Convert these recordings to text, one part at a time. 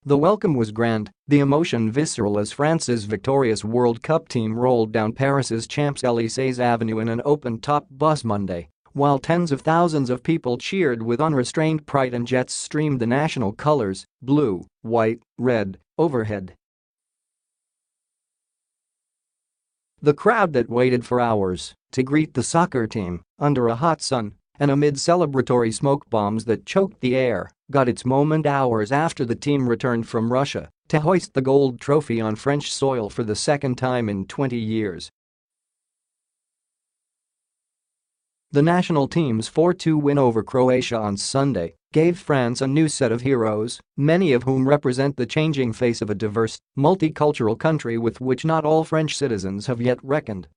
The welcome was grand, the emotion visceral as France's victorious World Cup team rolled down Paris's Champs-Elysees Avenue in an open-top bus Monday, while tens of thousands of people cheered with unrestrained pride and jets streamed the national colors, blue, white, red, overhead. The crowd that waited for hours to greet the soccer team under a hot sun and amid celebratory smoke bombs that choked the air got its moment hours after the team returned from Russia to hoist the gold trophy on French soil for the second time in 20 years. The national team's 4-2 win over Croatia on Sunday gave France a new set of heroes, many of whom represent the changing face of a diverse, multicultural country with which not all French citizens have yet reckoned.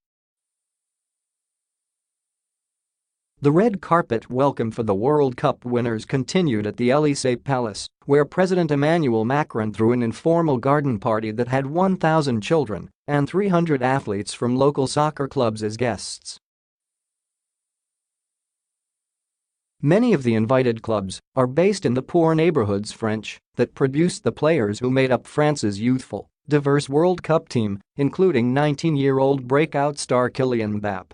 The red carpet welcome for the World Cup winners continued at the Elysee Palace, where President Emmanuel Macron threw an informal garden party that had 1,000 children and 300 athletes from local soccer clubs as guests. Many of the invited clubs are based in the poor neighborhoods French that produced the players who made up France's youthful, diverse World Cup team, including 19-year-old breakout star Kylian Mbappé.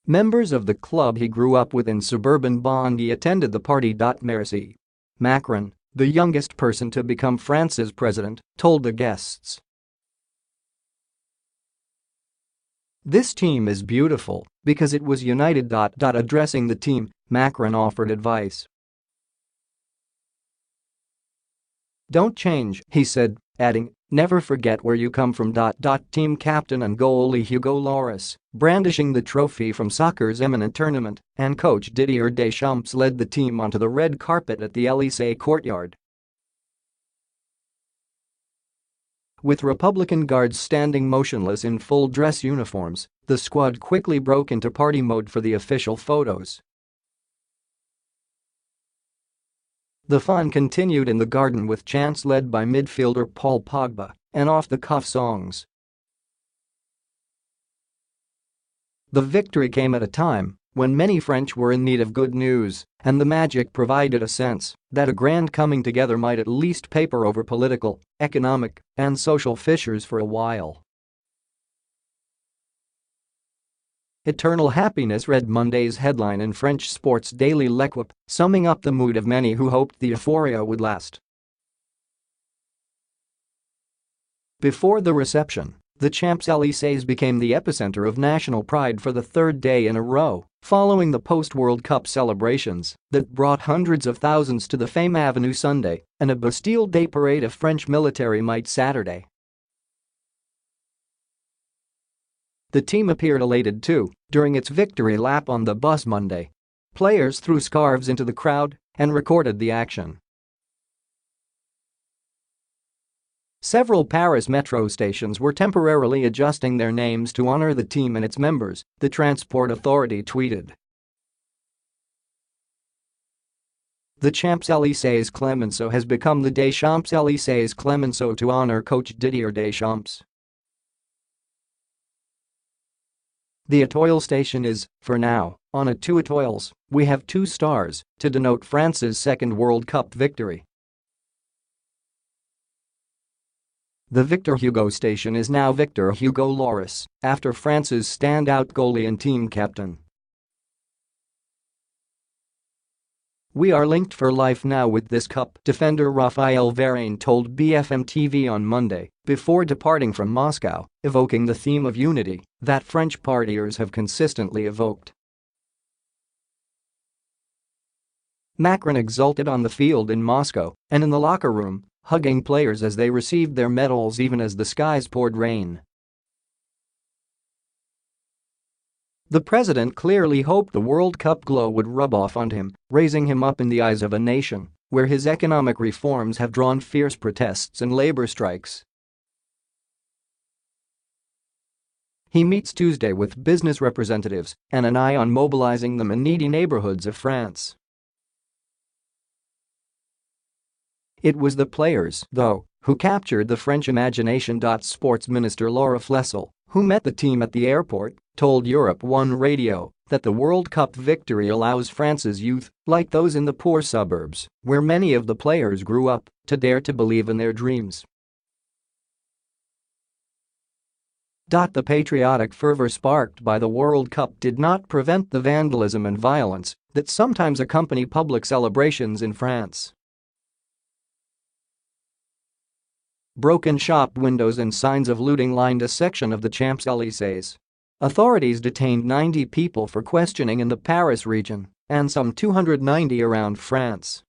Members of the club he grew up with in suburban Bondy attended the party. Merci. Macron, the youngest person to become France's president, told the guests. "This team is beautiful because it was united." Addressing the team, Macron offered advice. "Don't change," he said, adding, "Never forget where you come from." Team captain and goalie Hugo Lloris, brandishing the trophy from soccer's eminent tournament, and coach Didier Deschamps led the team onto the red carpet at the Elysee courtyard. With Republican guards standing motionless in full dress uniforms, the squad quickly broke into party mode for the official photos. The fun continued in the garden with chants led by midfielder Paul Pogba and off-the-cuff songs. The victory came at a time when many French were in need of good news, and the magic provided a sense that a grand coming together might at least paper over political, economic, and social fissures for a while. Eternal happiness read Monday's headline in French sports daily L'Equipe, summing up the mood of many who hoped the euphoria would last. Before the reception, the Champs-Elysees became the epicenter of national pride for the third day in a row, following the post-World Cup celebrations that brought hundreds of thousands to the Fame Avenue Sunday and a Bastille Day parade of French military might Saturday. The team appeared elated too during its victory lap on the bus Monday. Players threw scarves into the crowd and recorded the action. Several Paris metro stations were temporarily adjusting their names to honor the team and its members, the Transport Authority tweeted. The Champs-Elysees Clemenceau has become the Deschamps-Elysees Clemenceau to honor coach Didier Deschamps. The Étoile station is, for now, on a 2 étoiles. We have 2 stars to denote France's second World Cup victory. The Victor Hugo station is now Victor Hugo Lloris, after France's standout goalie and team captain. We are linked for life now with this cup, defender Raphael Varane told BFM TV on Monday, before departing from Moscow, evoking the theme of unity that French partiers have consistently evoked. Macron exulted on the field in Moscow and in the locker room, hugging players as they received their medals even as the skies poured rain. The president clearly hoped the World Cup glow would rub off on him, raising him up in the eyes of a nation where his economic reforms have drawn fierce protests and labor strikes. He meets Tuesday with business representatives and an eye on mobilizing them in needy neighborhoods of France. It was the players, though, who captured the French imagination. Sports Minister Laura Flessel, who met the team at the airport, told Europe 1 Radio that the World Cup victory allows France's youth, like those in the poor suburbs, where many of the players grew up, to dare to believe in their dreams. The patriotic fervor sparked by the World Cup did not prevent the vandalism and violence that sometimes accompany public celebrations in France. Broken shop windows and signs of looting lined a section of the Champs-Elysees. Authorities detained 90 people for questioning in the Paris region and some 290 around France.